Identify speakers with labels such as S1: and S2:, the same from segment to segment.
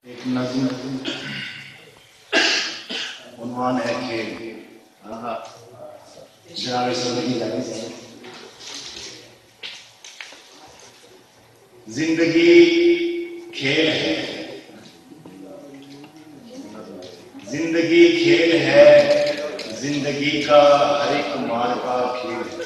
S1: ایک نظم عنوان ہے کھیل. جناب زندگی لگی زندگی کھیل ہے، زندگی کھیل ہے، زندگی کا ہر ایک مار کا کھیل ہے.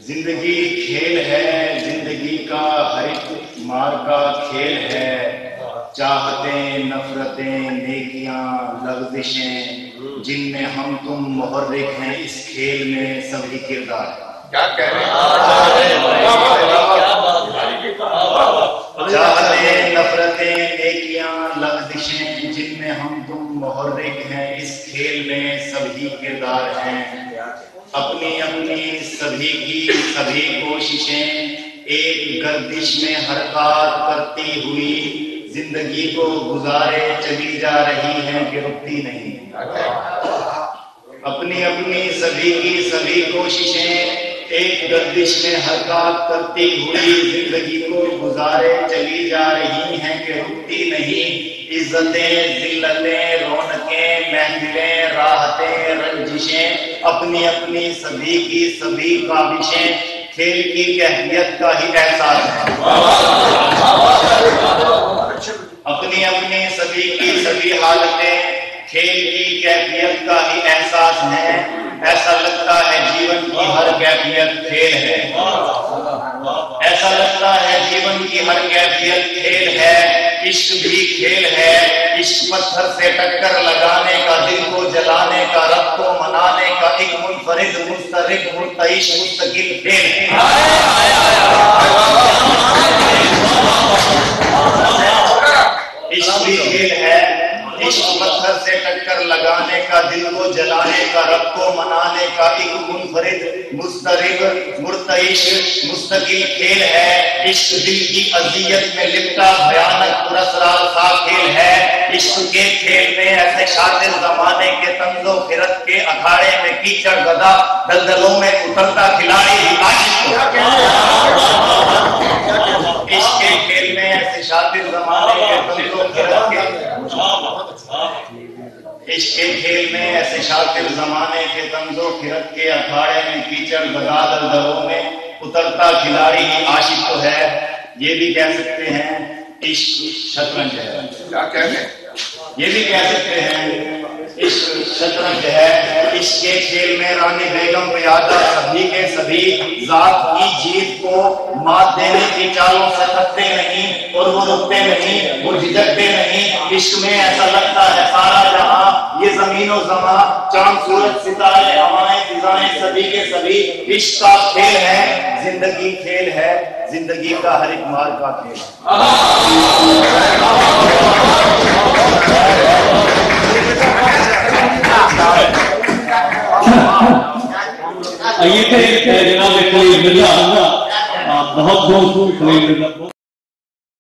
S1: زندگی کھیل ہے، زندگی کا ہر ایک مار کا کھیل ہے. چاہتیں، نفرتیں، نیکیاں، لغزشیں، جن میں ہم تم محرک ہیں، اس کھیل میں سبھی کردار ہے. کیا کہہ رہے ہیں؟ چاہتیں، نفرتیں، نیکیاں، لغزشیں، جن میں ہم تم محرک ہیں، اس کھیل میں سبھی کردار ہیں. اپنی اپنی سبھی کی سبھی کوششیں ایک گردش میں حرکات کرتی ہوئی زندگی کو گزارے چلی جا رہی ہیں کہ رکتی نہیں. اپنی اپنی سبھی کی سبھی کوششیں ایک گردش میں حرکات کرتی ہوئی زندگی کو گزارے چلی جا رہی ہیں کہ رکتی نہیں. عزتیں، ذلتیں، رونقیں، محفلیں، راحتیں، رنجشیں، اپنی اپنی سبھی کی سبھی کاوشیں کھیل کی کیفیت کا ہی احساس ہے. اپنی اپنی سبھی کی سبھی حالتیں کھیل کی کیفیت کا ہی احساس ہے. ایسا لگتا ہے جیون کی ہر کیفیت کھیل ہے. ایسا لگتا ہے جیون کی ہر کیفیت کھیل ہے. عشق بھی کھیل ہے. عشق پتھر سے ٹکر لگانے کا، دل کو جلانے کا، رب کو منانے کا ایک منفرد مسترب مرتعش مستقل کھیل ہے. عشق بھی کھیل ہے. عشق پتھر سے ٹکر لگانے کا، دل کو جلانے کا، رب کو منانے کا ایک منفرد مسترب مرتعش مستقل کھیل ہے. عشق دل کی اذیت میں لپٹا بھیانک پراسرار سا کھیل ہے. عشق کے کھیل میں ایسے شاطر زمانے کے طنز و فرت کے اکھاڑے میں کیچڑ گدا دلدلوں میں اترتا کھلاڑی بھی عاشق ہے. عشق کے کھیل میں ایسے شاطر زمانے کے طنز و فرت کے عشق کے کھیل میں ایسے شاطر زمانے کے طنز و فرت کے اکھاڑے میں کیچڑ گدا دلدلوں میں اترتا کھلاڑی ہی عاشق تو ہے. یہ بھی کہہ سکتے ہیں عشق شطرنج ہے. کیا کہتے ہیں؟ یہ بھی کہہ سکتے ہیں عشق شطرنج ہے. عشق کے کھیل میں رانی بیگم پیادہ سبھی کے سبھی ذات کی جیت کو مات دینے کی چالوں سے تھکتے نہیں اور وہ رکتے نہیں، وہ جھجکتے نہیں. عشق میں ایسا لگتا ہے سارا جہاں، یہ زمین و زمان، چاند سورج ستارے ہوائیں فضائیں سبھی کے سبھی عشق کا کھیل ہے. زندگی کھیل ہے، زندگی کا ہر ایک مار کا کھیل ہے.
S2: یہ تھے جناب خلیل مرزا. بہت بہت خلیل مرزا.